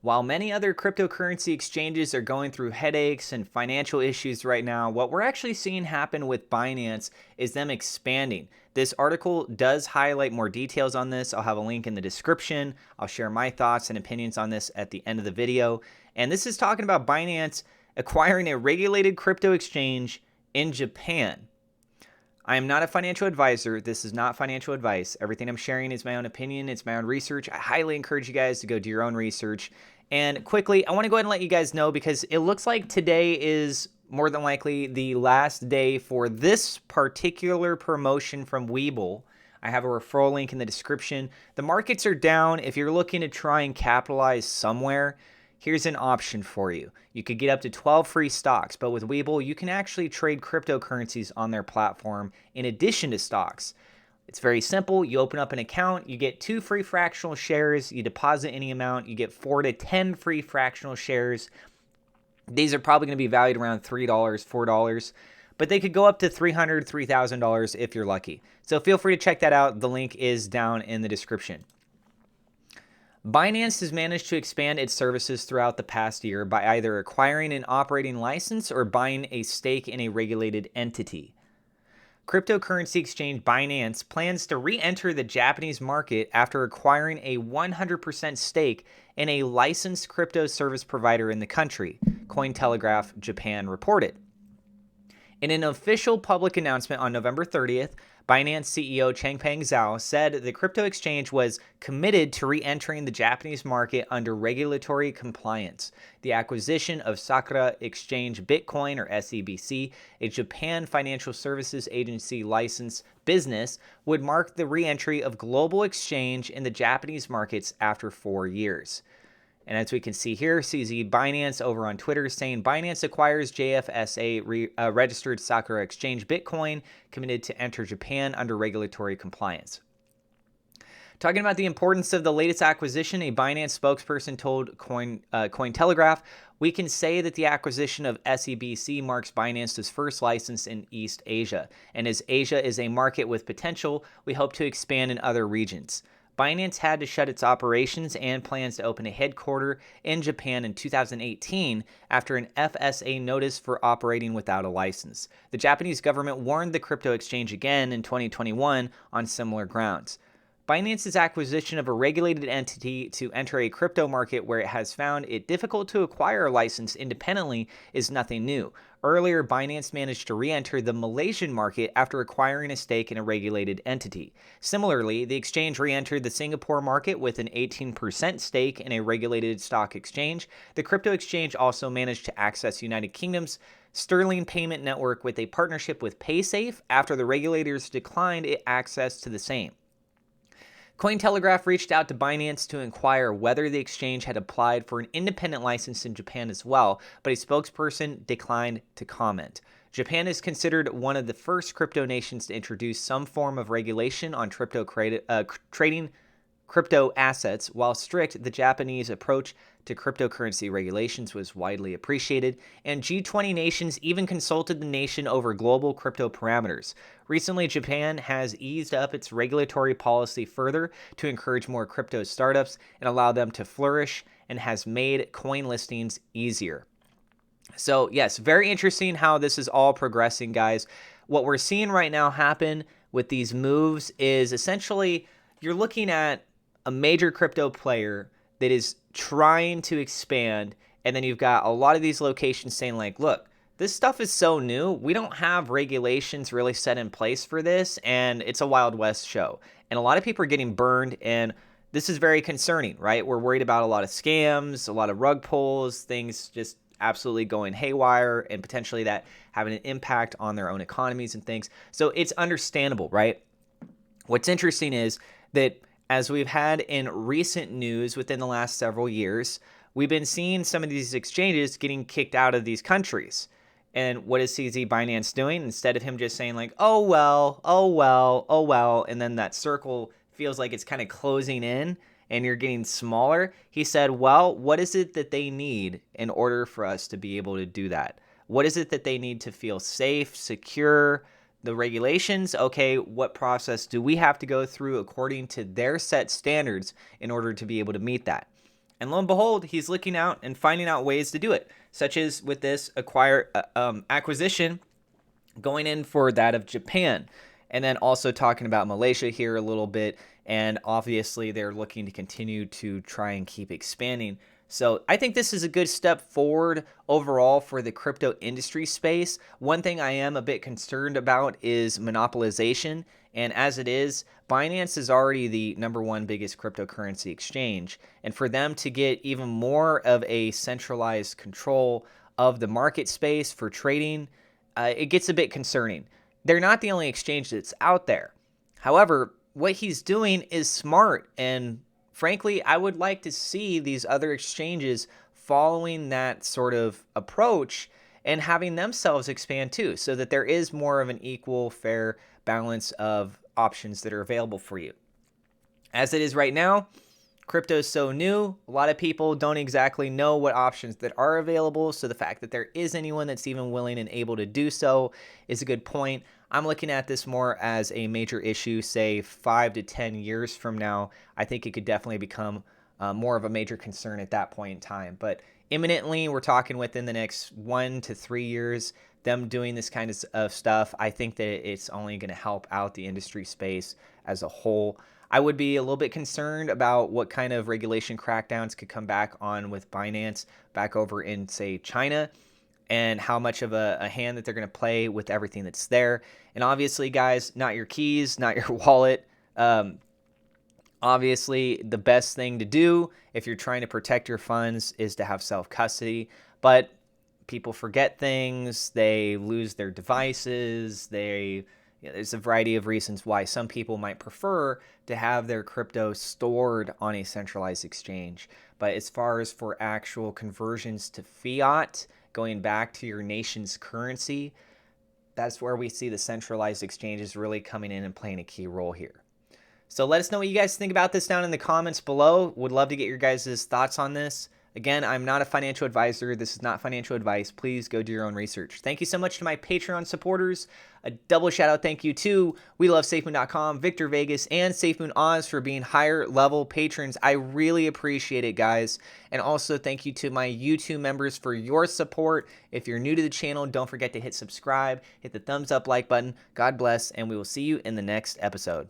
While many other cryptocurrency exchanges are going through headaches and financial issues right now, what we're actually seeing happen with Binance is them expanding. This article does highlight more details on this. I'll have a link in the description. I'll share my thoughts and opinions on this at the end of the video. And this is talking about Binance acquiring a regulated crypto exchange in Japan. I am not a financial advisor. This is not financial advice. Everything I'm sharing is my own opinion. It's my own research. I highly encourage you guys to go do your own research. And quickly, I want to go ahead and let you guys know because it looks like today is more than likely the last day for this particular promotion from Webull. I have a referral link in the description. The markets are down. If you're looking to try and capitalize somewhere, here's an option for you. You could get up to 12 free stocks, but with Webull, you can actually trade cryptocurrencies on their platform in addition to stocks. It's very simple. You open up an account, you get 2 free fractional shares, you deposit any amount, you get 4 to 10 free fractional shares. These are probably going to be valued around $3, $4, but they could go up to $300, $3,000 if you're lucky. So feel free to check that out. The link is down in the description. Binance has managed to expand its services throughout the past year by either acquiring an operating license or buying a stake in a regulated entity. Cryptocurrency exchange Binance plans to re-enter the Japanese market after acquiring a 100% stake in a licensed crypto service provider in the country, Cointelegraph Japan reported. In an official public announcement on November 30th, Binance CEO Changpeng Zhao said the crypto exchange was committed to re-entering the Japanese market under regulatory compliance. The acquisition of Sakura Exchange Bitcoin, or SEBC, a Japan Financial Services Agency licensed business, would mark the re-entry of global exchange in the Japanese markets after 4 years. And as we can see here, CZ Binance over on Twitter saying Binance acquires JFSA registered Sakura Exchange Bitcoin, committed to enter Japan under regulatory compliance. Talking about the importance of the latest acquisition, a Binance spokesperson told Cointelegraph, "We can say that the acquisition of SEBC marks Binance's first license in East Asia. And as Asia is a market with potential, we hope to expand in other regions." Binance had to shut its operations and plans to open a headquarters in Japan in 2018 after an FSA notice for operating without a license. The Japanese government warned the crypto exchange again in 2021 on similar grounds. Binance's acquisition of a regulated entity to enter a crypto market where it has found it difficult to acquire a license independently is nothing new. Earlier, Binance managed to re-enter the Malaysian market after acquiring a stake in a regulated entity. Similarly, the exchange re-entered the Singapore market with an 18% stake in a regulated stock exchange. The crypto exchange also managed to access United Kingdom's Sterling payment network with a partnership with PaySafe after the regulators declined access to the same. Cointelegraph reached out to Binance to inquire whether the exchange had applied for an independent license in Japan as well, but a spokesperson declined to comment. Japan is considered one of the first crypto nations to introduce some form of regulation on trading crypto assets. While strict, the Japanese approach to cryptocurrency regulations was widely appreciated, and G20 nations even consulted the nation over global crypto parameters. Recently, Japan has eased up its regulatory policy further to encourage more crypto startups and allow them to flourish, and has made coin listings easier. So yes, very interesting how this is all progressing, guys. What we're seeing right now happen with these moves is essentially you're looking at a major crypto player that is trying to expand, and then you've got a lot of these locations saying like, look, this stuff is so new, we don't have regulations really set in place for this, and it's a Wild West show. And a lot of people are getting burned, and this is very concerning, right? We're worried about a lot of scams, a lot of rug pulls, things just absolutely going haywire, and potentially that having an impact on their own economies and things. So it's understandable, right? What's interesting is that as we've had in recent news within the last several years, we've been seeing some of these exchanges getting kicked out of these countries. And what is CZ Binance doing? Instead of him just saying like, oh well, oh well, oh well, and then that circle feels like it's kind of closing in and you're getting smaller, he said, well, what is it that they need in order for us to be able to do that? What is it that they need to feel safe, secure? The regulations, okay, what process do we have to go through according to their set standards in order to be able to meet that? And lo and behold, he's looking out and finding out ways to do it, such as with this acquisition going in for that of Japan. And then also talking about Malaysia here a little bit. And obviously, they're looking to continue to try and keep expanding. So I think this is a good step forward overall for the crypto industry space. One thing I am a bit concerned about is monopolization. And as it is, Binance is already the number one biggest cryptocurrency exchange. And for them to get even more of a centralized control of the market space for trading, it gets a bit concerning. They're not the only exchange that's out there. However, what he's doing is smart, and frankly, I would like to see these other exchanges following that sort of approach and having themselves expand too, so that there is more of an equal, fair balance of options that are available for you. As it is right now, crypto is so new, a lot of people don't exactly know what options that are available. So the fact that there is anyone that's even willing and able to do so is a good point. I'm looking at this more as a major issue, say 5 to 10 years from now. I think it could definitely become more of a major concern at that point in time. But imminently, we're talking within the next 1 to 3 years, them doing this kind of stuff. I think that it's only going to help out the industry space as a whole. I would be a little bit concerned about what kind of regulation crackdowns could come back on with Binance back over in, say, China, and how much of a hand that they're going to play with everything that's there. And obviously, guys, not your keys, not your wallet. Obviously, the best thing to do if you're trying to protect your funds is to have self-custody. But people forget things, they lose their devices, there's a variety of reasons why some people might prefer to have their crypto stored on a centralized exchange. But as far as for actual conversions to fiat, going back to your nation's currency, that's where we see the centralized exchanges really coming in and playing a key role here. So let us know what you guys think about this down in the comments below. Would love to get your guys' thoughts on this. Again, I'm not a financial advisor. This is not financial advice. Please go do your own research. Thank you so much to my Patreon supporters. A double shout out thank you to WeLoveSafeMoon.com, Victor Vegas, and SafeMoon Oz for being higher level patrons. I really appreciate it, guys. And also thank you to my YouTube members for your support. If you're new to the channel, don't forget to hit subscribe, hit the thumbs up like button. God bless, and we will see you in the next episode.